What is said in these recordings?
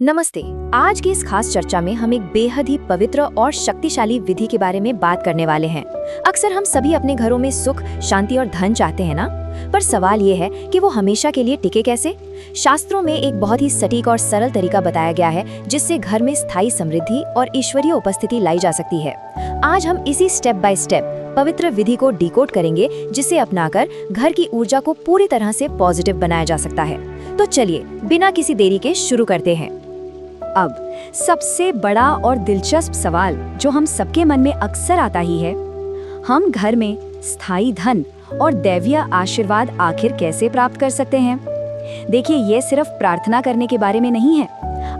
नमस्ते। आज की इस खास चर्चा में हम एक बेहद ही पवित्र और शक्तिशाली विधि के बारे में बात करने वाले हैं। अक्सर हम सभी अपने घरों में सुख, शांति और धन चाहते हैं ना, पर सवाल ये है कि वो हमेशा के लिए टिके कैसे। शास्त्रों में एक बहुत ही सटीक और सरल तरीका बताया गया है जिससे घर में स्थायी समृद्धि और ईश्वरीय उपस्थिति लाई जा सकती है। आज हम इसी स्टेप बाय स्टेप पवित्र विधि को डिकोड करेंगे जिसे अपनाकर घर की ऊर्जा को पूरी तरह से पॉजिटिव बनाया जा सकता है। तो चलिए बिना किसी देरी के शुरू करते हैं। अब सबसे बड़ा और दिलचस्प सवाल जो हम सबके मन में अक्सर आता ही है, हम घर में स्थायी धन और दैवीय आशीर्वाद आखिर कैसे प्राप्त कर सकते हैं। देखिए, ये सिर्फ प्रार्थना करने के बारे में नहीं है।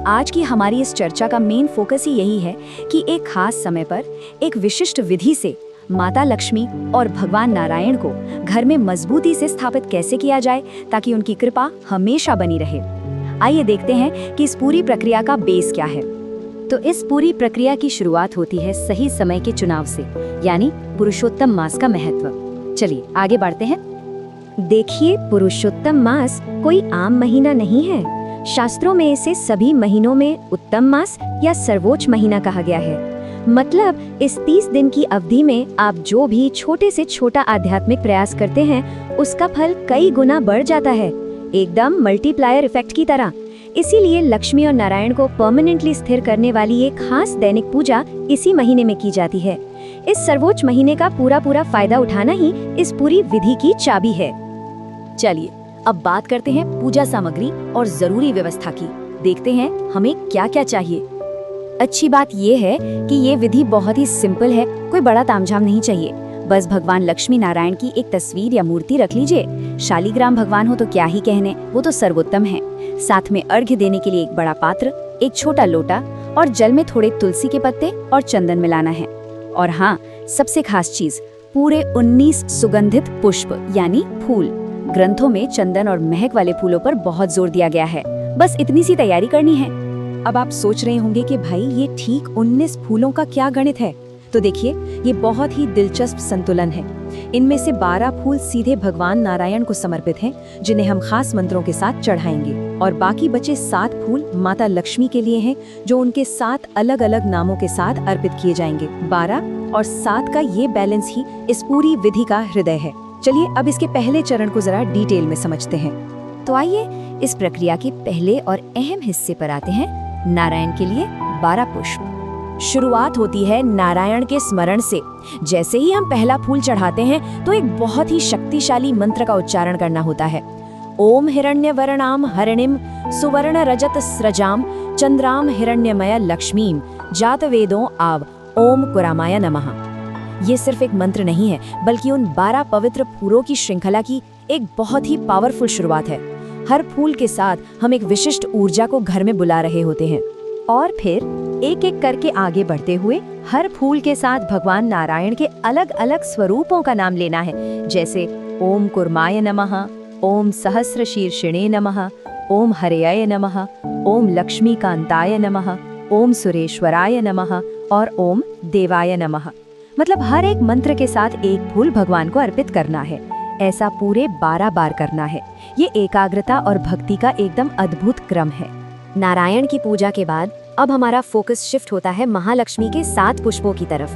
आज की हमारी इस चर्चा का मेन फोकस ही यही है कि एक खास समय पर एक विशिष्ट विधि से माता लक्ष्मी और भगवान नारायण को घर में मजबूती से स्थापित कैसे किया जाए ताकि उनकी कृपा हमेशा बनी रहे। आइए देखते हैं कि इस पूरी प्रक्रिया का बेस क्या है। तो इस पूरी प्रक्रिया की शुरुआत होती है सही समय के चुनाव से, यानी पुरुषोत्तम मास का महत्व। चलिए आगे बढ़ते हैं। देखिए, पुरुषोत्तम मास कोई आम महीना नहीं है। शास्त्रों में इसे सभी महीनों में उत्तम मास या सर्वोच्च महीना कहा गया है। मतलब इस 30 दिन की अवधि में आप जो भी छोटे से छोटा आध्यात्मिक प्रयास करते हैं उसका फल कई गुना बढ़ जाता है, एकदम मल्टीप्लायर इफेक्ट की तरह। इसीलिए लक्ष्मी और नारायण को परमानेंटली स्थिर करने वाली एक खास दैनिक पूजा इसी महीने में की जाती है। इस सर्वोच्च महीने का पूरा फायदा उठाना ही इस पूरी विधि की चाबी है। चलिए अब बात करते हैं पूजा सामग्री और जरूरी व्यवस्था की। देखते हैं हमें क्या क्या चाहिए। अच्छी बात ये है कि ये विधि बहुत ही सिंपल है, कोई बड़ा तामझाम नहीं चाहिए। बस भगवान लक्ष्मी नारायण की एक तस्वीर या मूर्ति रख लीजिए। शालिग्राम भगवान हो तो क्या ही कहने, वो तो सर्वोत्तम है। साथ में अर्घ्य देने के लिए एक बड़ा पात्र, एक छोटा लोटा और जल में थोड़े तुलसी के पत्ते और चंदन मिलाना है। और हाँ, सबसे खास चीज, पूरे 19 सुगंधित पुष्प यानी फूल। ग्रंथों में चंदन और महक वाले फूलों पर बहुत जोर दिया गया है। बस इतनी सी तैयारी करनी है। अब आप सोच रहे होंगे कि भाई ये ठीक 19 फूलों का क्या गणित है। तो देखिए, ये बहुत ही दिलचस्प संतुलन है। इनमें से 12 फूल सीधे भगवान नारायण को समर्पित हैं, जिन्हें हम खास मंत्रों के साथ चढ़ाएंगे। और बाकी बचे 7 फूल माता लक्ष्मी के लिए हैं, जो उनके 7 अलग अलग नामों के साथ अर्पित किए जाएंगे। 12 और 7 का ये बैलेंस ही इस पूरी विधि का हृदय है। चलिए अब इसके पहले चरण को जरा डिटेल में समझते हैं। तो आइए इस प्रक्रिया के पहले और अहम हिस्से पर आते हैं। नारायण के लिए 12 पुष्प। शुरुआत होती है नारायण के स्मरण से। जैसे ही हम पहला फूल चढ़ाते हैं तो एक बहुत ही शक्तिशाली मंत्र का उच्चारण करना होता है। ओम हिरण्यवर्णाम हरिणीम सुवर्ण रजत स्रजाम चंद्राम हिरण्यमय लक्ष्मीम जातवेदों आव ओम कुरामाय नमः। ये सिर्फ एक मंत्र नहीं है, बल्कि उन 12 पवित्र फूलों की श्रृंखला की एक बहुत ही पावरफुल शुरुआत है। हर फूल के साथ हम एक विशिष्ट ऊर्जा को घर में बुला रहे होते हैं। और फिर एक एक करके आगे बढ़ते हुए हर फूल के साथ भगवान नारायण के अलग अलग स्वरूपों का नाम लेना है। जैसे ओम कुर्माय नमः, ओम सहस्रशीर्षिणे नमः, ओम हरयाय नमः, ओम लक्ष्मीकांताय नमः, ओम सुरेश्वराय नमः और ओम देवाय नमः। मतलब हर एक मंत्र के साथ एक फूल भगवान को अर्पित करना है। ऐसा पूरे 12 बार करना है। ये एकाग्रता और भक्ति का एकदम अद्भुत क्रम है। नारायण की पूजा के बाद अब हमारा फोकस शिफ्ट होता है महालक्ष्मी के 7 पुष्पों की तरफ।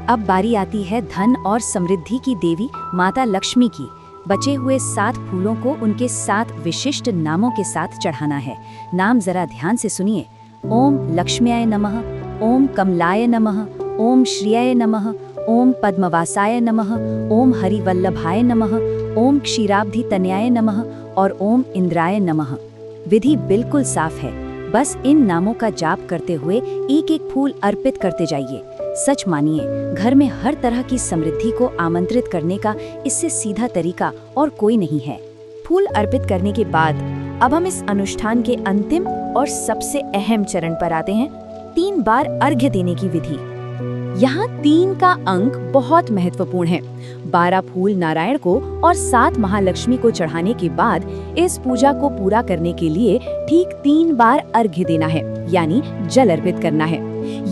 अब बारी आती है धन और समृद्धि की देवी माता लक्ष्मी की। बचे हुए 7 फूलों को उनके 7 विशिष्ट नामों के साथ चढ़ाना है। नाम जरा ध्यान से सुनिए। ओम लक्ष्म्याय नमः, ओम कमलाय नमः, ओम श्रियाय नमः, ओम पद्मवासाय नमः, ओम हरिवल्लभाय नमः, ओम क्षीराब्धि तनयाय नमः और ओम इंद्राय नमः। विधि बिल्कुल साफ है। बस इन नामों का जाप करते हुए एक एक फूल अर्पित करते जाइए। सच मानिए, घर में हर तरह की समृद्धि को आमंत्रित करने का इससे सीधा तरीका और कोई नहीं है। फूल अर्पित करने के बाद अब हम इस अनुष्ठान के अंतिम और सबसे अहम चरण पर आते हैं, 3 बार अर्घ्य देने की विधि। यहाँ 3 का अंक बहुत महत्वपूर्ण है। 12 फूल नारायण को और 7 महालक्ष्मी को चढ़ाने के बाद इस पूजा को पूरा करने के लिए ठीक 3 बार अर्घ्य देना है, यानी जल अर्पित करना है।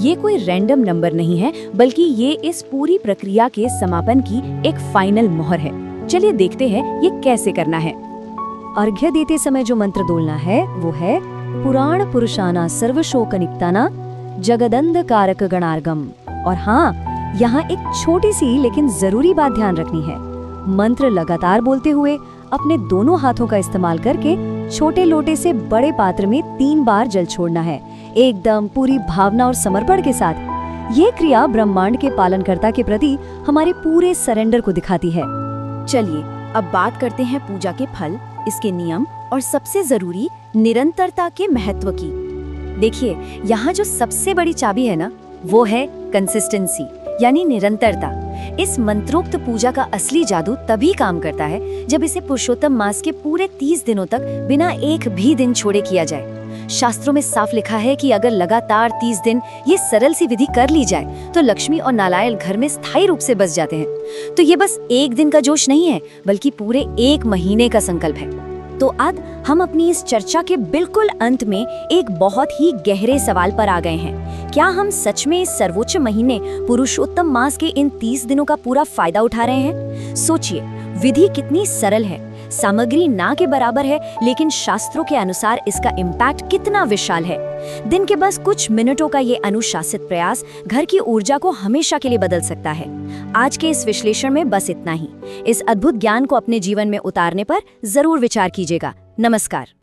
ये कोई रैंडम नंबर नहीं है, बल्कि ये इस पूरी प्रक्रिया के समापन की एक फाइनल मोहर है। चलिए देखते हैं ये कैसे करना है। अर्घ्य देते समय जो मंत्र बोलना है वो है पुराण पुरुषाना सर्वशोकनिक्ताना जगदंधकारक गणार्गम। और हाँ, यहाँ एक छोटी सी लेकिन जरूरी बात ध्यान रखनी है। मंत्र लगातार बोलते हुए अपने दोनों हाथों का इस्तेमाल करके छोटे लोटे से बड़े पात्र में 3 बार जल छोड़ना है, एकदम पूरी भावना और समर्पण के साथ। ये क्रिया ब्रह्मांड के पालनकर्ता के प्रति हमारे पूरे सरेंडर को दिखाती है। चलिए अब बात करते हैं पूजा के फल, इसके नियम और सबसे जरूरी निरंतरता के महत्व की। देखिए, यहाँ जो सबसे बड़ी चाबी है ना, वो है कंसिस्टेंसी, यानी निरंतरता। इस मंत्रोक्त पूजा का असली जादू तभी काम करता है जब इसे पुरुषोत्तम मास के पूरे 30 दिनों तक बिना एक भी दिन छोड़े किया जाए। शास्त्रों में साफ लिखा है कि अगर लगातार 30 दिन ये सरल सी विधि कर ली जाए तो लक्ष्मी और नारायण घर में स्थायी रूप से बस जाते हैं। तो ये बस एक दिन का जोश नहीं है, बल्कि पूरे 1 महीने का संकल्प है। तो आज हम अपनी इस चर्चा के बिल्कुल अंत में एक बहुत ही गहरे सवाल पर आ गए हैं। क्या हम सच में इस सर्वोच्च महीने पुरुषोत्तम मास के इन 30 दिनों का पूरा फायदा उठा रहे हैं? सोचिए, विधि कितनी सरल है, सामग्री ना के बराबर है, लेकिन शास्त्रों के अनुसार इसका इम्पैक्ट कितना विशाल है। दिन के बस कुछ मिनटों का ये अनुशासित प्रयास घर की ऊर्जा को हमेशा के लिए बदल सकता है। आज के इस विश्लेषण में बस इतना ही। इस अद्भुत ज्ञान को अपने जीवन में उतारने पर जरूर विचार कीजिएगा। नमस्कार।